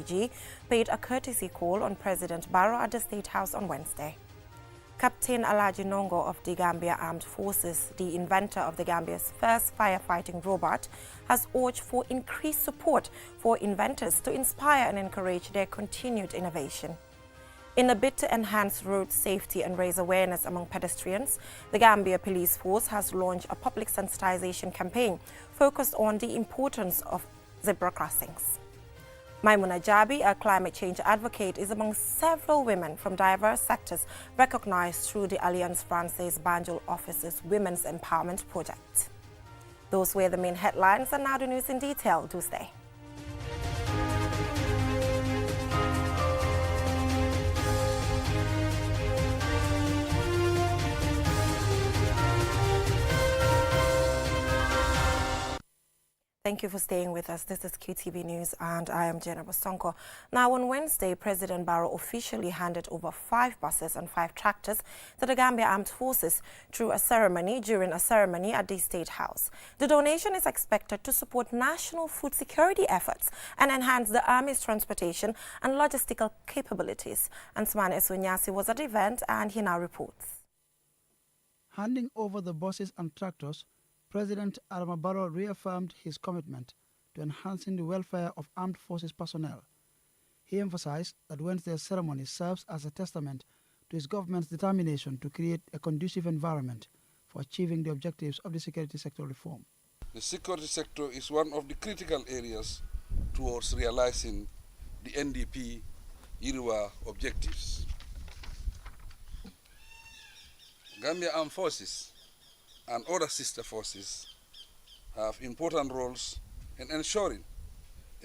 OMVG, paid a courtesy call on President Barrow at the State House on Wednesday. Captain Alaji Nongo of the Gambia Armed Forces, the inventor of the Gambia's first firefighting robot, has urged for increased support for inventors to inspire and encourage their continued innovation. In a bid to enhance road safety and raise awareness among pedestrians, the Gambia Police Force has launched a public sensitization campaign focused on the importance of zebra crossings. Maimuna Jabi, a climate change advocate, is among several women from diverse sectors recognized through the Alliance Francaise Banjul Office's Women's Empowerment Project. Those were the main headlines, and now the news in detail. Do stay. Thank you for staying with us. This is QTV News and I am Jenna Bosonko. Now on Wednesday, President Barrow officially handed over 5 buses and 5 tractors to the Gambia Armed Forces during a ceremony at the State House. The donation is expected to support national food security efforts and enhance the Army's transportation and logistical capabilities. Ansman Esunyasi was at the event and he now reports. Handing over the buses and tractors, President Adama Barrow reaffirmed his commitment to enhancing the welfare of armed forces personnel. He emphasized that Wednesday's ceremony serves as a testament to his government's determination to create a conducive environment for achieving the objectives of the security sector reform. The security sector is one of the critical areas towards realizing the NDP IRWA objectives. Gambia Armed Forces and other sister forces have important roles in ensuring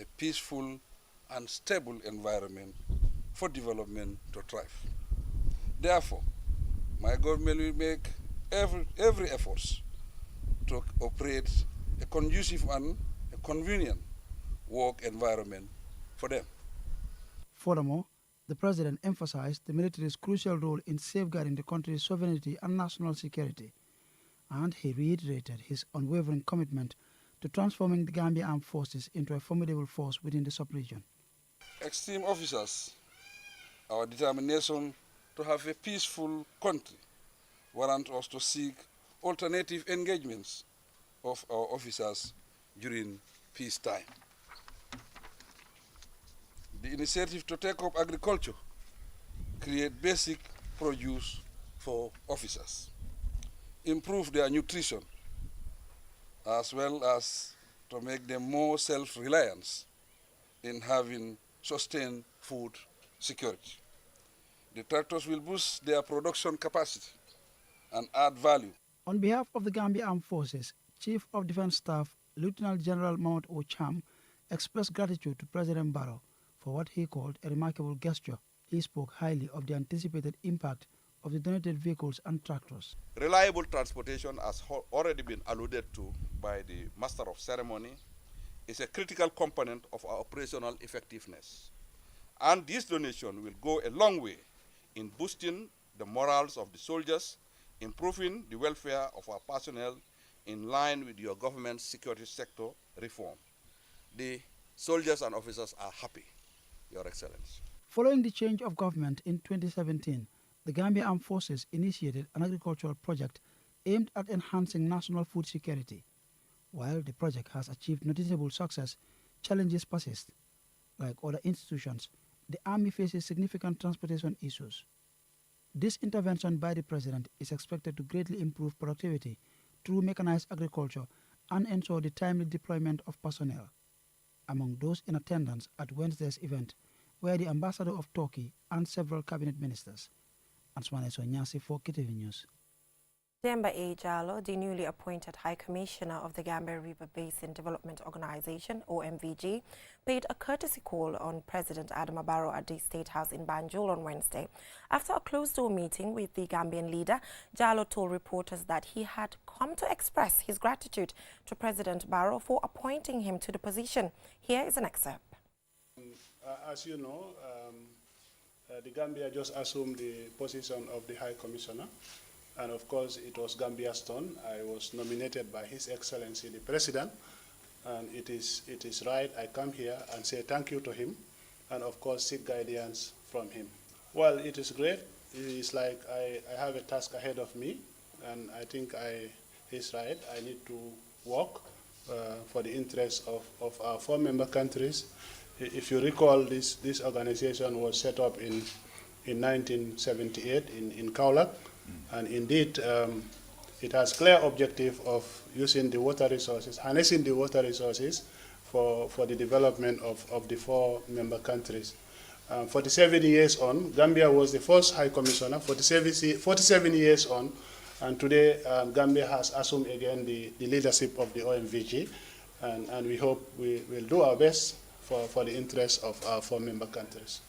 a peaceful and stable environment for development to thrive. Therefore, my government will make every effort to operate a conducive and a convenient work environment for them. Furthermore, the President emphasized the military's crucial role in safeguarding the country's sovereignty and national security, and he reiterated his unwavering commitment to transforming the Gambia Armed Forces into a formidable force within the sub-region. Esteemed officers, our determination to have a peaceful country warrants us to seek alternative engagements of our officers during peacetime. The initiative to take up agriculture create basic produce for officers, improve their nutrition, as well as to make them more self-reliant in having sustained food security. The tractors will boost their production capacity and add value. On behalf of the Gambia Armed Forces, Chief of Defense Staff Lieutenant General Mount Ocham expressed gratitude to President Barrow for what he called a remarkable gesture. He spoke highly of the anticipated impact of the donated vehicles and tractors. Reliable transportation, as already been alluded to by the Master of Ceremony, is a critical component of our operational effectiveness. And this donation will go a long way in boosting the morals of the soldiers, improving the welfare of our personnel in line with your government's security sector reform. The soldiers and officers are happy, Your Excellency. Following the change of government in 2017, the Gambia Armed Forces initiated an agricultural project aimed at enhancing national food security. While the project has achieved noticeable success, challenges persist. Like other institutions, the Army faces significant transportation issues. This intervention by the President is expected to greatly improve productivity through mechanized agriculture and ensure the timely deployment of personnel. Among those in attendance at Wednesday's event were the Ambassador of Turkey and several cabinet ministers. Answane Sonyasi for KTV News. Demba A. Jallo, the newly appointed High Commissioner of the Gambia River Basin Development Organization, OMVG, paid a courtesy call on President Adama Barrow at the State House in Banjul on Wednesday. After a closed-door meeting with the Gambian leader, Jallo told reporters that he had come to express his gratitude to President Barrow for appointing him to the position. Here is an excerpt. As you know, the Gambia just assumed the position of the High Commissioner. And of course, it was Gambia's turn. I was nominated by His Excellency the President, and it is right I come here and say thank you to him and of course seek guidance from him. Well, it is great. It is like I have a task ahead of me, and I think he's right. I need to work for the interests of our 4 member countries. If you recall, this organization was set up in 1978 in Kaolack, and indeed it has clear objective of using the water resources, harnessing the water resources for the development of the 4 member countries. 47 years on, Gambia was the first High Commissioner, 47 years on, and today Gambia has assumed again the leadership of the OMVG, and we hope we will do our best for the interests of our 4 member countries.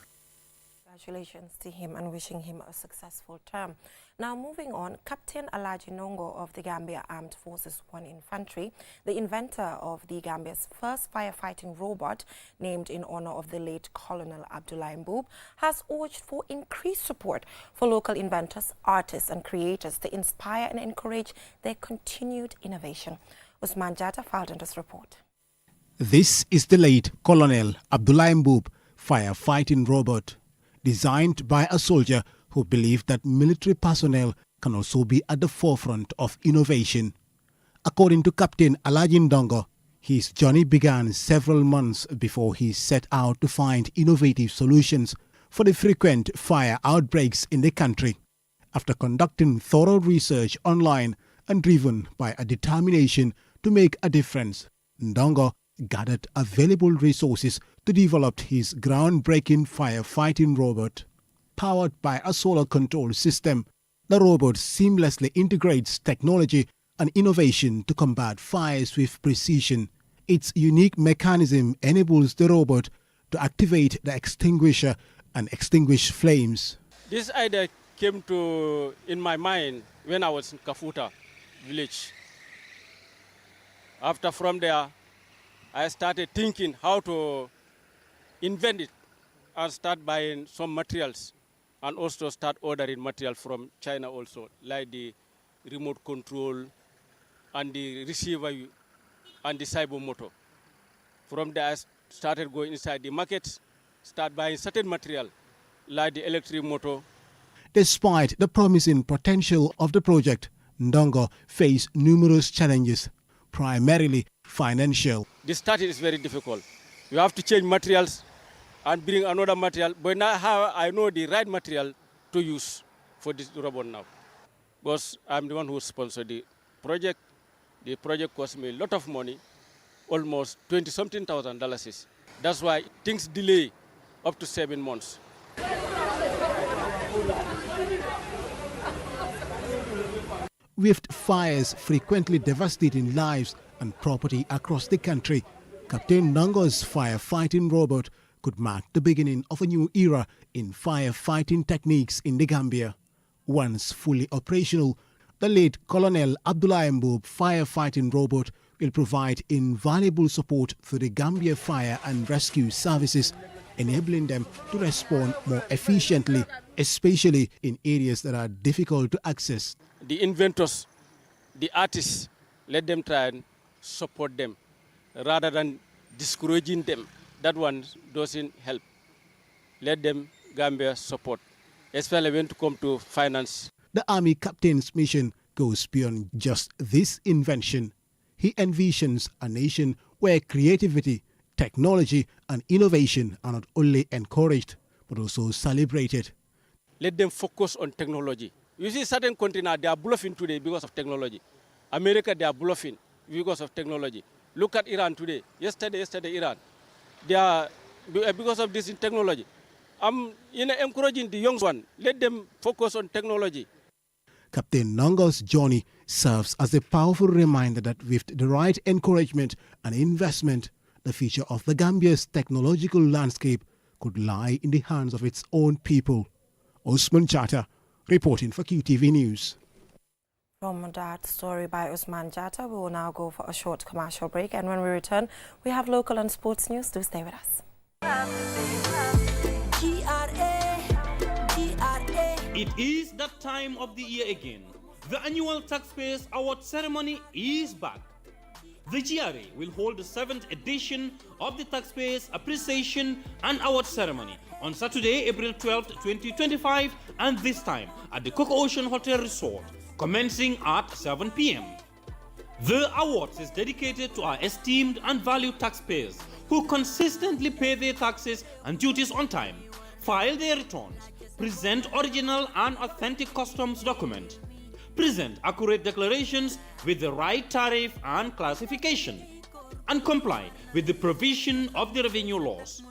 Congratulations to him and wishing him a successful term. Now moving on, Captain Alaji Nongo of the Gambia Armed Forces 1 Infantry, the inventor of the Gambia's first firefighting robot, named in honor of the late Colonel Abdullah Mboub, has urged for increased support for local inventors, artists and creators to inspire and encourage their continued innovation. Usman Jatta filed on this report. This is the late Colonel Abdullah Mboub firefighting robot, designed by a soldier who believed that military personnel can also be at the forefront of innovation. According to Captain Alaji Ndongo, his journey began several months before he set out to find innovative solutions for the frequent fire outbreaks in the country. After conducting thorough research online and driven by a determination to make a difference, Ndongo gathered available resources to develop his groundbreaking firefighting robot. Powered by a solar control system, the robot seamlessly integrates technology and innovation to combat fires with precision. Its unique mechanism enables the robot to activate the extinguisher and extinguish flames. This idea came in my mind when I was in Kafuta village. From there, I started thinking how to invent it and start buying some materials, and also start ordering material from China also, like the remote control and the receiver and the cyber motor. From there, I started going inside the market, start buying certain material, like the electric motor. Despite the promising potential of the project, Ndongo faced numerous challenges, primarily financial. The starting is very difficult. You have to change materials and bring another material, but now I know the right material to use for this robot now. Because I'm the one who sponsored the project. The project cost me a lot of money, almost $20-something thousand. That's why things delay up to 7 months. With fires frequently devastating lives and property across the country, Captain Ndongo's firefighting robot could mark the beginning of a new era in firefighting techniques in the Gambia. Once fully operational, the late Colonel Abdullah Mboub firefighting robot will provide invaluable support for the Gambia Fire and Rescue Services, enabling them to respond more efficiently, especially in areas that are difficult to access. The inventors, the artists, let them try and support them rather than discouraging them. That one doesn't help. Let them Gambia support, especially when it comes to finance. The Army captain's mission goes beyond just this invention. He envisions a nation where creativity, technology and innovation are not only encouraged, but also celebrated. Let them focus on technology. You see certain countries now, they are bluffing today because of technology. America, they are bluffing because of technology. Look at Iran today. Yesterday Iran. They are, because of this in technology. I'm encouraging the young one. Let them focus on technology. Captain Ndongo's journey serves as a powerful reminder that with the right encouragement and investment, the future of the Gambia's technological landscape could lie in the hands of its own people. Usman Jatta, reporting for QTV News. From that story by Usman Jatta, we will now go for a short commercial break, and when we return, we have local and sports news. Do stay with us. It is that time of the year again. The annual Taxpayers Award ceremony is back. The GRA will hold the 7th edition of the Taxpayers Appreciation and Award Ceremony on Saturday, April 12, 2025, and this time at the Coco Ocean Hotel Resort, commencing at 7 p.m. The awards is dedicated to our esteemed and valued taxpayers who consistently pay their taxes and duties on time, file their returns, present original and authentic customs document, present accurate declarations with the right tariff and classification, and comply with the provision of the revenue laws.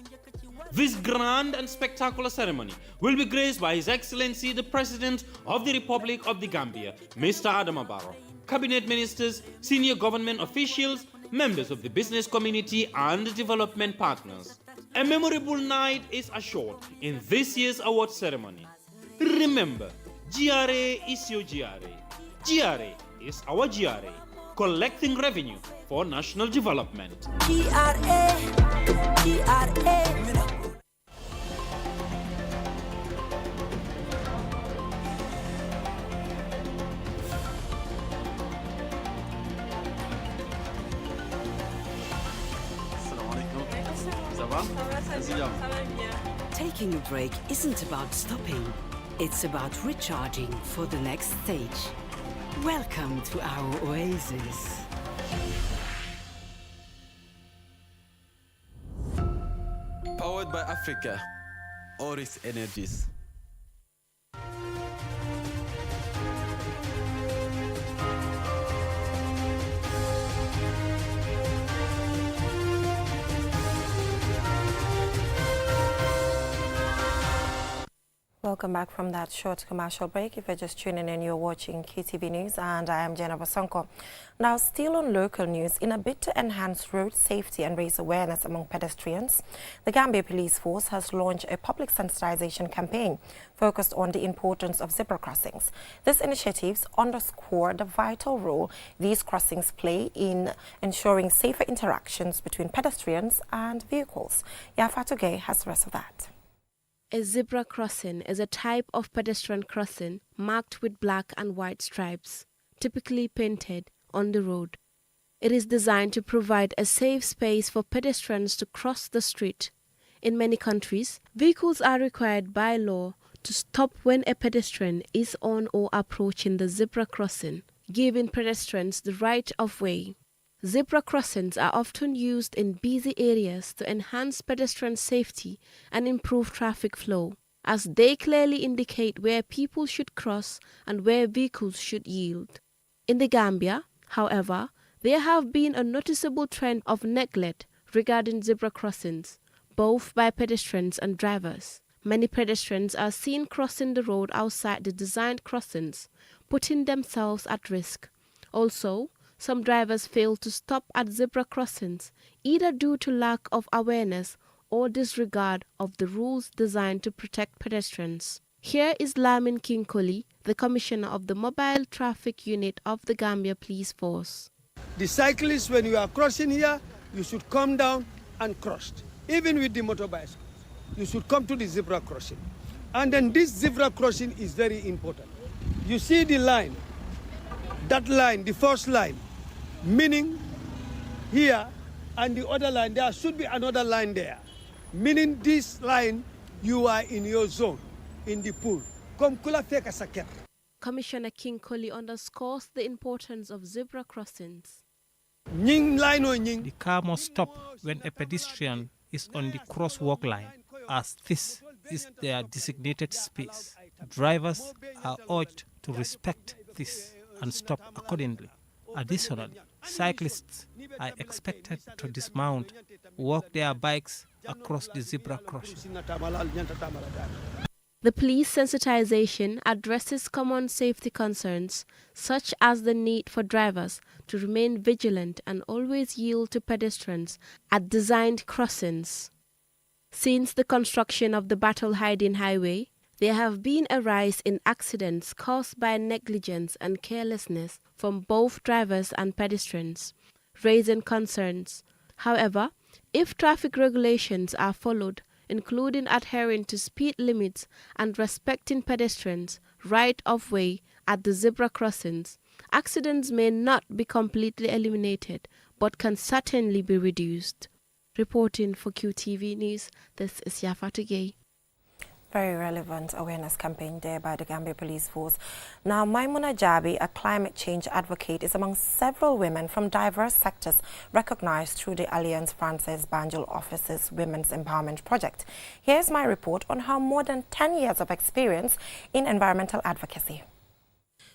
This grand and spectacular ceremony will be graced by His Excellency the President of the Republic of the Gambia, Mr. Adama Barrow, cabinet ministers, senior government officials, members of the business community and development partners. A memorable night is assured in this year's award ceremony. Remember, GRA is your GRA. GRA is our GRA, collecting revenue for national development. GRA. Taking a break isn't about stopping, it's about recharging for the next stage. Welcome to our oasis. Powered by Africa, Oris Energies. Welcome back from that short commercial break. If you're just tuning in, you're watching QTV News, and I am Jenna Basonko. Now, still on local news, in a bid to enhance road safety and raise awareness among pedestrians, the Gambia Police Force has launched a public sensitization campaign focused on the importance of zebra crossings. These initiatives underscore the vital role these crossings play in ensuring safer interactions between pedestrians and vehicles. Yafatu Gay has the rest of that. A zebra crossing is a type of pedestrian crossing marked with black and white stripes, typically painted on the road. It is designed to provide a safe space for pedestrians to cross the street. In many countries, vehicles are required by law to stop when a pedestrian is on or approaching the zebra crossing, giving pedestrians the right of way. Zebra crossings are often used in busy areas to enhance pedestrian safety and improve traffic flow, as they clearly indicate where people should cross and where vehicles should yield. In the Gambia, however, there have been a noticeable trend of neglect regarding zebra crossings, both by pedestrians and drivers. Many pedestrians are seen crossing the road outside the designed crossings, putting themselves at risk. Also, some drivers fail to stop at zebra crossings, either due to lack of awareness or disregard of the rules designed to protect pedestrians. Here is Lamin Kinkoli, the Commissioner of the Mobile Traffic Unit of the Gambia Police Force. The cyclists, when you are crossing here, you should come down and cross. Even with the motorbikes, you should come to the zebra crossing. And then this zebra crossing is very important. You see the line, that line, the first line, meaning here, and the other line, there should be another line there. Meaning this line, you are in your zone, in the pool. Commissioner King Koli underscores the importance of zebra crossings. The car must stop when a pedestrian is on the crosswalk line, as this is their designated space. Drivers are urged to respect this and stop accordingly. Additionally, cyclists are expected to dismount, walk their bikes across the zebra crossing. The police sensitization addresses common safety concerns, such as the need for drivers to remain vigilant and always yield to pedestrians at designed crossings. Since the construction of the Battle Hiding Highway, there have been a rise in accidents caused by negligence and carelessness from both drivers and pedestrians, raising concerns. However, if traffic regulations are followed, including adhering to speed limits and respecting pedestrians' right of way at the zebra crossings, accidents may not be completely eliminated, but can certainly be reduced. Reporting for QTV News, this is Firefighting. Very relevant awareness campaign there by the Gambia Police Force. Now, Maimuna Jabi, a climate change advocate, is among several women from diverse sectors recognized through the Alliance Française Banjul Office's Women's Empowerment Project. Here's my report on her more than 10 years of experience in environmental advocacy.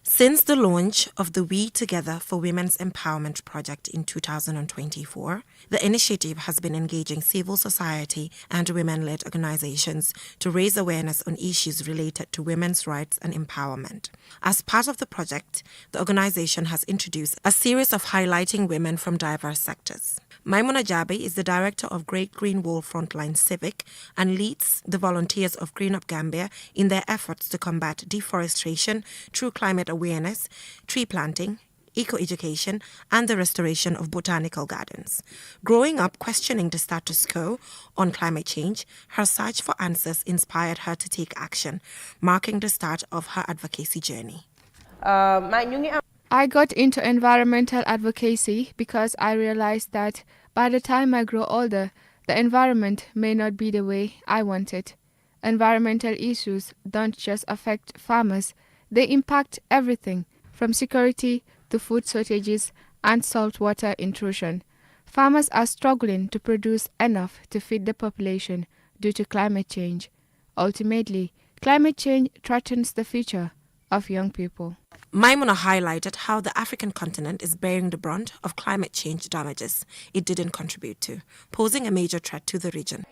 Since the launch of the We Together for Women's Empowerment project in 2024, the initiative has been engaging civil society and women-led organizations to raise awareness on issues related to women's rights and empowerment. As part of the project, the organization has introduced a series of highlighting women from diverse sectors. Maimuna Jabi is the director of Great Green Wall Frontline Civic and leads the volunteers of Green Up Gambia in their efforts to combat deforestation through climate awareness, tree planting, eco-education, and the restoration of botanical gardens. Growing up questioning the status quo on climate change, her search for answers inspired her to take action, marking the start of her advocacy journey. I got into environmental advocacy because I realized that by the time I grow older, the environment may not be the way I want it. Environmental issues don't just affect farmers, they impact everything, from security to food shortages and saltwater intrusion. Farmers are struggling to produce enough to feed the population due to climate change. Ultimately, climate change threatens the future of young people. Maimuna highlighted how the African continent is bearing the brunt of climate change damages it didn't contribute to, posing a major threat to the region.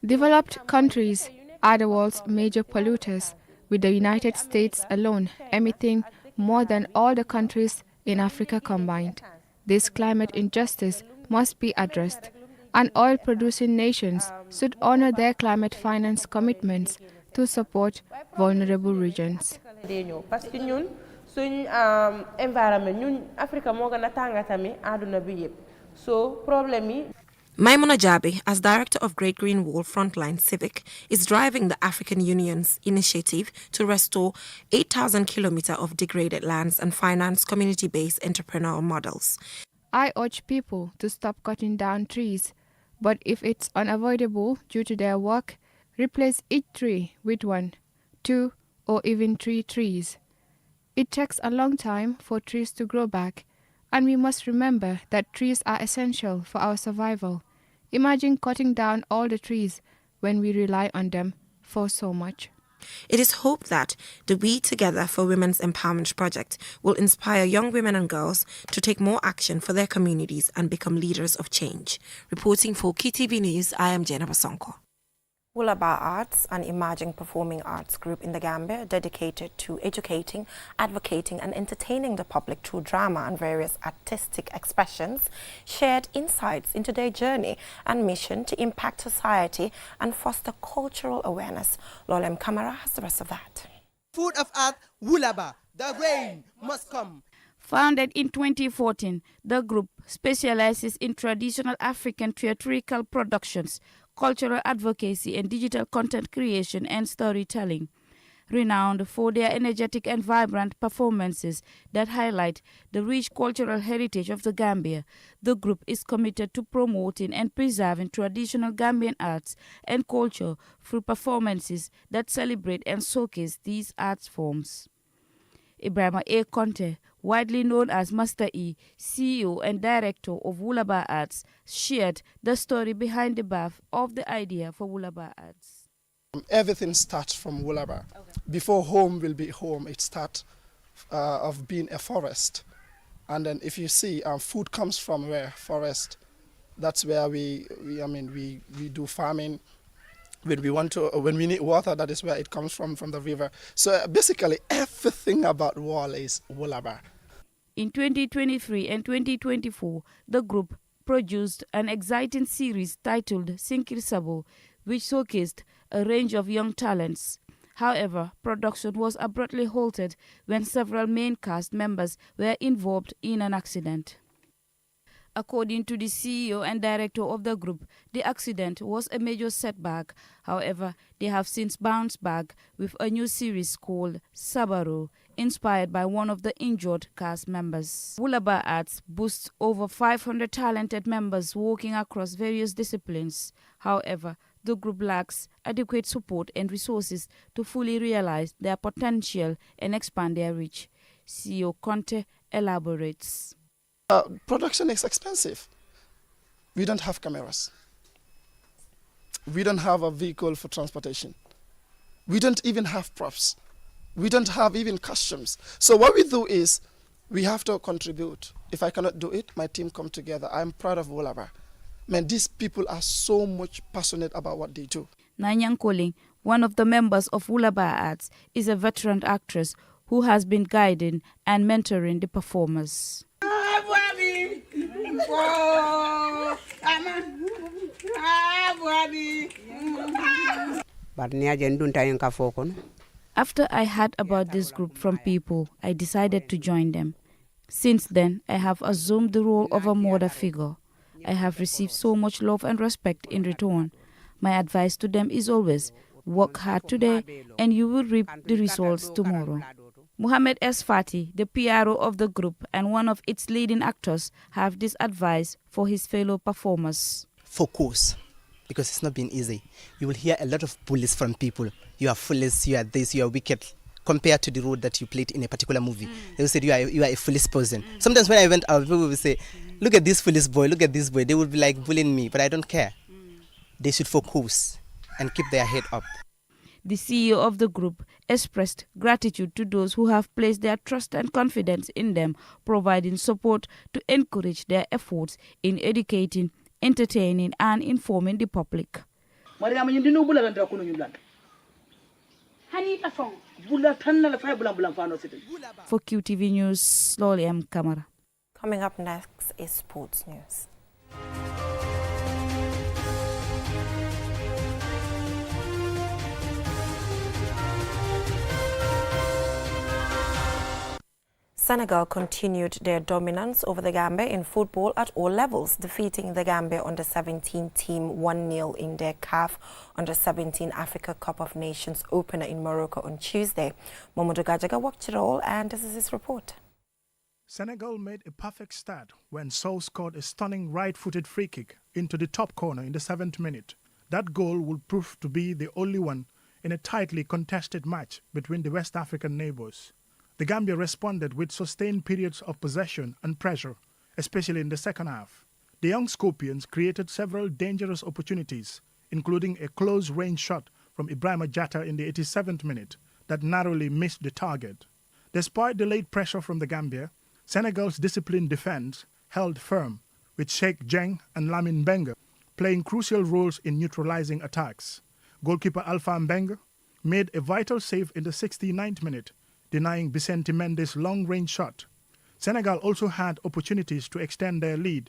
Developed countries are the world's major polluters, with the United States alone emitting more than all the countries in Africa combined. This climate injustice must be addressed, and oil-producing nations should honor their climate finance commitments to support vulnerable regions. Maimuna Jabi, as director of Great Green Wall Frontline Civic, is driving the African Union's initiative to restore 8,000 kilometers of degraded lands and finance community-based entrepreneurial models. I urge people to stop cutting down trees, but if it's unavoidable due to their work, replace each tree with 1, 2, or even 3 trees. It takes a long time for trees to grow back, and we must remember that trees are essential for our survival. Imagine cutting down all the trees when we rely on them for so much. It is hoped that the We Together for Women's Empowerment project will inspire young women and girls to take more action for their communities and become leaders of change. Reporting for KTV News, I am Jennifer Sonko. Wulaba Arts, an emerging performing arts group in the Gambia dedicated to educating, advocating and entertaining the public through drama and various artistic expressions, shared insights into their journey and mission to impact society and foster cultural awareness. Lolem Kamara has the rest of that. Food of Art, Wulaba, the rain must come. Founded in 2014, the group specializes in traditional African theatrical productions, cultural advocacy and digital content creation and storytelling. Renowned for their energetic and vibrant performances that highlight the rich cultural heritage of the Gambia, the group is committed to promoting and preserving traditional Gambian arts and culture through performances that celebrate and showcase these art forms. Ibrahima A. Conte, widely known as Master E, CEO and director of Wulaba Arts, shared the story behind the birth of the idea for Wulaba Arts. Everything starts from Wulaba. Okay. Before home will be home, it starts of being a forest. And then if you see, food comes from where? Forest. That's where we do farming. When we need water, that is where it comes from the river. So basically, everything about Wall is Wulaba. In 2023 and 2024, the group produced an exciting series titled Sinkir Sabo, which showcased a range of young talents. However, production was abruptly halted when several main cast members were involved in an accident. According to the CEO and director of the group, the accident was a major setback. However, they have since bounced back with a new series called Sabaru, inspired by one of the injured cast members. Wulaba Arts boasts over 500 talented members working across various disciplines. However, the group lacks adequate support and resources to fully realize their potential and expand their reach. CEO Conte elaborates. Production is expensive. We don't have cameras. We don't have a vehicle for transportation. We don't even have props. We don't have even costumes. So what we do is we have to contribute. If I cannot do it, my team come together. I'm proud of Wulaba. Man, these people are so much passionate about what they do. Nanyang Koling, one of the members of Wulaba Arts, is a veteran actress who has been guiding and mentoring the performers. After I heard about this group from people, I decided to join them. Since then, I have assumed the role of a mother figure. I have received so much love and respect in return. My advice to them is always, work hard today and you will reap the results tomorrow. Mohamed S. Fati, the PRO of the group and one of its leading actors, have this advice for his fellow performers. Focus, because it's not been easy. You will hear a lot of bullies from people. You are foolish, you are this, you are wicked, compared to the role that you played in a particular movie. They will say you are a foolish person. Sometimes when I went out, people will say, look at this foolish boy, look at this boy. They will be like bullying me, but I don't care. They should focus and keep their head up. The CEO of the group expressed gratitude to those who have placed their trust and confidence in them, providing support to encourage their efforts in educating, entertaining, and informing the public. For QTV News, Loli M. Kamara. Coming up next is sports news. Senegal continued their dominance over the Gambia in football at all levels, defeating the Gambia under-17 team 1-0 in their CAF Under-17 Africa Cup of Nations opener in Morocco on Tuesday. Mamadou Gajaga watched it all, and this is his report. Senegal made a perfect start when Sow scored a stunning right-footed free kick into the top corner in the 7th minute. That goal would prove to be the only one in a tightly contested match between the West African neighbors. The Gambia responded with sustained periods of possession and pressure, especially in the second half. The young Scorpions created several dangerous opportunities, including a close-range shot from Ibrahima Jatta in the 87th minute that narrowly missed the target. Despite the late pressure from the Gambia, Senegal's disciplined defense held firm, with Sheikh Dieng and Lamine Mbengue playing crucial roles in neutralizing attacks. Goalkeeper Alpha Mbengue made a vital save in the 69th minute, denying Vicente Mendes' long-range shot. Senegal also had opportunities to extend their lead,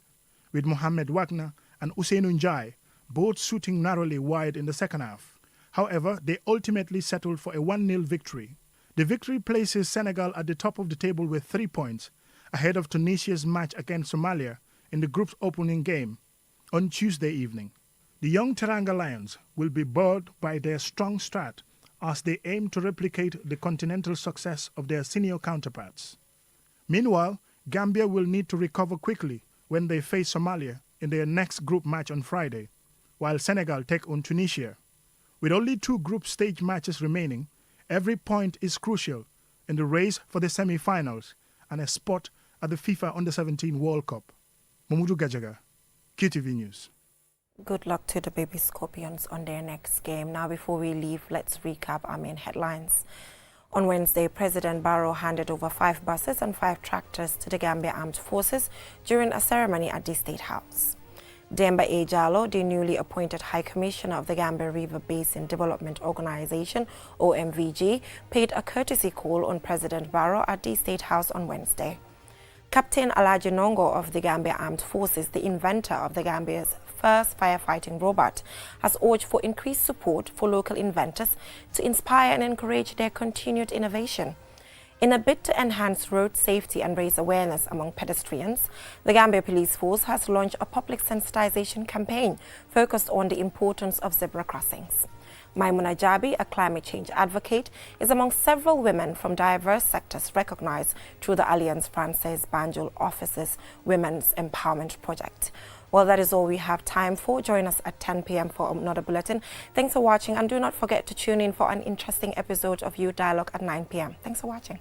with Mohamed Wagner and Ousseynou Ndiaye both shooting narrowly wide in the second half. However, they ultimately settled for a 1-0 victory. The victory places Senegal at the top of the table with 3 points, ahead of Tunisia's match against Somalia in the group's opening game on Tuesday evening. The young Teranga Lions will be buoyed by their strong start as they aim to replicate the continental success of their senior counterparts. Meanwhile, Gambia will need to recover quickly when they face Somalia in their next group match on Friday, while Senegal take on Tunisia. With only 2 group stage matches remaining, every point is crucial in the race for the semi-finals and a spot at the FIFA Under-17 World Cup. Mamadou Gajaga, QTV News. Good luck to the baby Scorpions on their next game. Now, before we leave, let's recap our main headlines. On Wednesday, President Barrow handed over 5 buses and 5 tractors to the Gambia Armed Forces during a ceremony at the State House. Demba A. Jallo, the newly appointed High Commissioner of the Gambia River Basin Development Organization, OMVG, paid a courtesy call on President Barrow at the State House on Wednesday. Captain Alaji Nongo of the Gambia Armed Forces, the inventor of the Gambia's first firefighting robot, has urged for increased support for local inventors to inspire and encourage their continued innovation. In a bid to enhance road safety and raise awareness among pedestrians, the Gambia Police Force has launched a public sensitization campaign focused on the importance of zebra crossings. Maimuna Jabi, a climate change advocate, is among several women from diverse sectors recognized through the Alliance Francaise Banjul Office's Women's Empowerment Project. Well, that is all we have time for. Join us at 10 p.m. for another bulletin. Thanks for watching, and do not forget to tune in for an interesting episode of Youth Dialogue at 9 p.m. Thanks for watching.